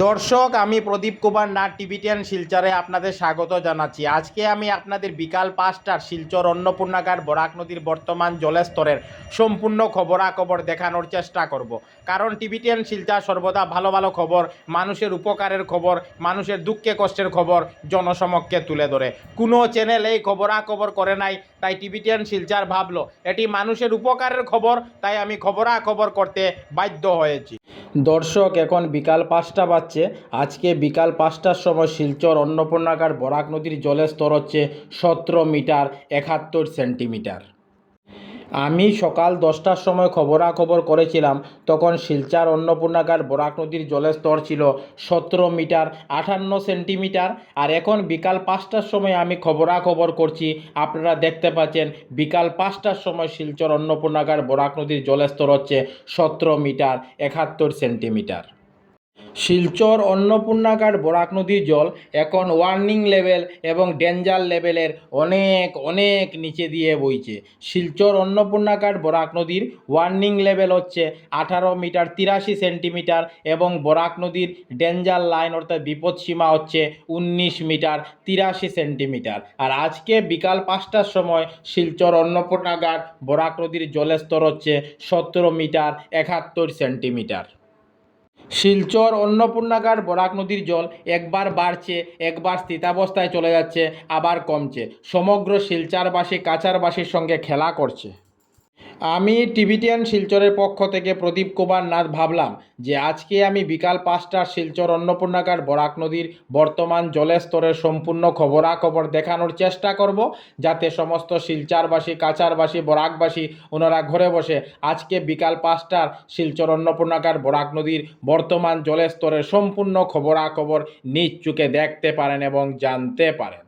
দর্শক, আমি প্রদীপ কুমার নাথ টিভিটিয়ান শিলচরে আপনাদের স্বাগত জানাচ্ছি। আজকে আমি আপনাদের বিকাল 5টার শিলচর অন্নপূর্ণাঘাট বরাক নদীর বর্তমান জলস্তরের সম্পূর্ণ খবরাখবর দেখানোর চেষ্টা করব। কারণ টিভিটিয়ান শিলচর সর্বদা ভালো ভালো খবর, মানুষের উপকারের খবর, মানুষের দুঃখে কষ্টের খবর জনসমক্ষে তুলে ধরে। কোনো চ্যানেল এই খবরাখবর করে নাই, তাই টিভিটিয়ান শিলচর ভাবলো এটি মানুষের উপকারের খবর, তাই আমি খবরাখবর করতে বাধ্য হয়েছি। দর্শক, এখন বিকাল 5টা বাজছে। আজকে বিকাল 5টার সময় শিলচর অন্নপূর্ণাঘাট বরাক নদীর জলের স্তর হচ্ছে 17 মিটার 71 সেন্টিমিটার। আমি সকাল 10টার সময় খবরাখবর করেছিলাম, তখন শিলচর অন্নপূর্ণাঘাট বরাক নদীর জলের স্তর ছিল 17 মিটার 58 সেন্টিমিটার। আর এখন বিকাল 5টার সময় আমি খবরাখবর করছি, আপনারা দেখতে পাচ্ছেন বিকাল 5টার সময় শিলচর অন্নপূর্ণাঘাট বরাক নদীর জলের স্তর হচ্ছে 17 মিটার 71 সেন্টিমিটার। শিলচর অন্নপূর্ণাঘাট বরাক নদীর জল এখন ওয়ার্নিং লেভেল এবং ডেঞ্জার লেভেলের অনেক অনেক নিচে দিয়ে বইছে। শিলচর অন্নপূর্ণাঘাট বরাক নদীর ওয়ার্নিং লেভেল হচ্ছে 18 মিটার 83 সেন্টিমিটার এবং বরাক নদীর ডেঞ্জার লাইন অর্থাৎ বিপদসীমা হচ্ছে 19 মিটার 83 সেন্টিমিটার। আর আজকে বিকাল 5টার সময় শিলচর অন্নপূর্ণাঘাট বরাক নদীর জলের স্তর হচ্ছে 17 মিটার 71 সেন্টিমিটার। শিলচর অন্নপূর্ণাঘাট বরাক নদীর জল একবার বাড়ছে, একবার স্থিতাবস্থায় চলে যাচ্ছে, আবার কমছে। সমগ্র শিলচরবাসী কাছারবাসীর সঙ্গে খেলা করছে। আমি টিভিটিয়ান শিলচরের পক্ষ থেকে প্রদীপ কুমার নাথ ভাবলাম যে আজকে আমি বিকাল 5টার শিলচর অন্নপূর্ণাঘাট বরাক নদীর বর্তমান জলের স্তরের সম্পূর্ণ খবরাখবর দেখানোর চেষ্টা করব, যাতে সমস্ত শিলচরবাসী কাছারবাসী বরাকবাসী ওনারা ঘরে বসে আজকে বিকাল 5টার শিলচর অন্নপূর্ণাঘাট বরাক নদীর বর্তমান জলের স্তরের সম্পূর্ণ খবরাখবর নিজ চোখে দেখতে পারেন এবং জানতে পারেন।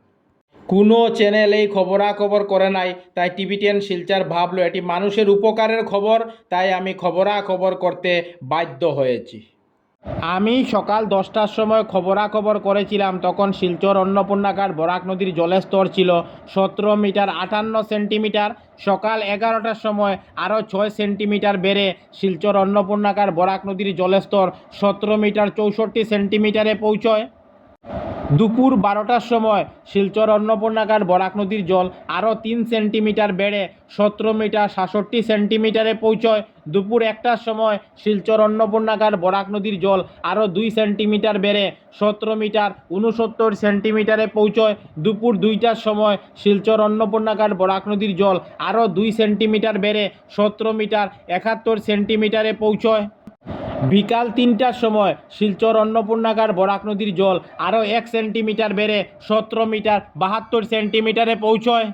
কোনো চ্যানেল এই খবরাখবর করে নাই, তাই টিভিটিয়ান শিলচর ভাবলো এটি মানুষের উপকারের খবর, তাই আমি খবরাখবর করতে বাধ্য হয়েছি। আমি সকাল 10টার সময় খবরাখবর করেছিলাম, তখন শিলচর অন্নপূর্ণাঘাট বরাক নদীর জলের স্তর ছিল 17 মিটার 58 সেন্টিমিটার। সকাল 11টার সময় আরও 6 সেন্টিমিটার বেড়ে শিলচর অন্নপূর্ণাঘাট বরাক নদীর জলের স্তর 17 মিটার 64 সেন্টিমিটারে পৌঁছয়। দুপুর 12টার সময় শিলচর অন্নপূর্ণাঘাট বরাক নদীর জল আরও 3 সেন্টিমিটার বেড়ে 17 মিটার 67 সেন্টিমিটারে পৌঁছয়। দুপুর 1টার সময় শিলচর অন্নপূর্ণাঘাট বরাক নদীর জল আরও 2 সেন্টিমিটার বেড়ে 17 মিটার 69 সেন্টিমিটারে পৌঁছয়। দুপুর 2টার সময় শিলচর অন্নপূর্ণাঘাট বরাক নদীর জল আরও 2 সেন্টিমিটার বেড়ে 17 মিটার 71 সেন্টিমিটারে পৌঁছয়। বিকাল 3টার সময় শিলচর অন্নপূর্ণাঘাট বরাক নদীর জল আরও 1 সেন্টিমিটার বেড়ে 17 মিটার 72 সেন্টিমিটারে পৌঁছয়।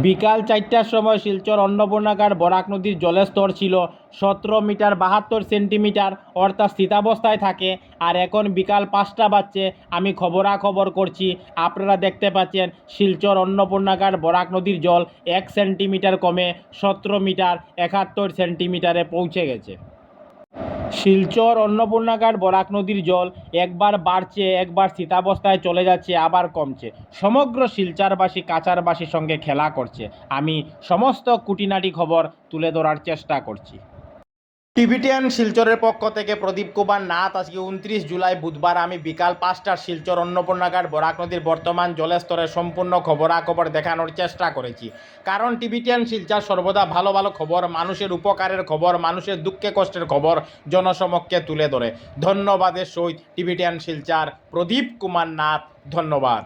বিকাল 4টার সময় শিলচর অন্নপূর্ণাঘাট বরাক নদীর জলের স্তর ছিল 17 মিটার 72 সেন্টিমিটার, অর্থাৎ স্থিতাবস্থায় থাকে। আর এখন বিকাল 5টা বাজছে, আমি খবরাখবর করছি, আপনারা দেখতে পাচ্ছেন শিলচর অন্নপূর্ণাঘাট বরাক নদীর জল 1 সেন্টিমিটার কমে 17 মিটার 71 সেন্টিমিটারে পৌঁছে গেছে। শিলচর অন্নপূর্ণাঘাট বরাক নদীর জল একবার বাড়ছে, একবার স্থিতাবস্থায় চলে যাচ্ছে, আবার কমছে। সমগ্র শিলচরবাসী কাছারবাসীর সঙ্গে খেলা করছে। আমি সমস্ত খুঁটিনাটি খবর তুলে ধরার চেষ্টা করছি। টিভিটিয়ান শিলচরের পক্ষ থেকে প্রদীপ কুমার নাথ। আজকে 29 জুলাই বুধবার আমি বিকাল 5টার শিলচর অন্নপূর্ণাঘাট বরাক নদীর বর্তমান জলের স্তরের সম্পূর্ণ খবরাখবর দেখানোর চেষ্টা করেছি। কারণ টিভিটিয়ান শিলচর সর্বদা ভালো ভালো খবর, মানুষের উপকারের খবর, মানুষের দুঃখে কষ্টের খবর জনসমক্ষে তুলে ধরে। ধন্যবাদের সহিত টিভিটিয়ান শিলচর প্রদীপ কুমার নাথ। ধন্যবাদ।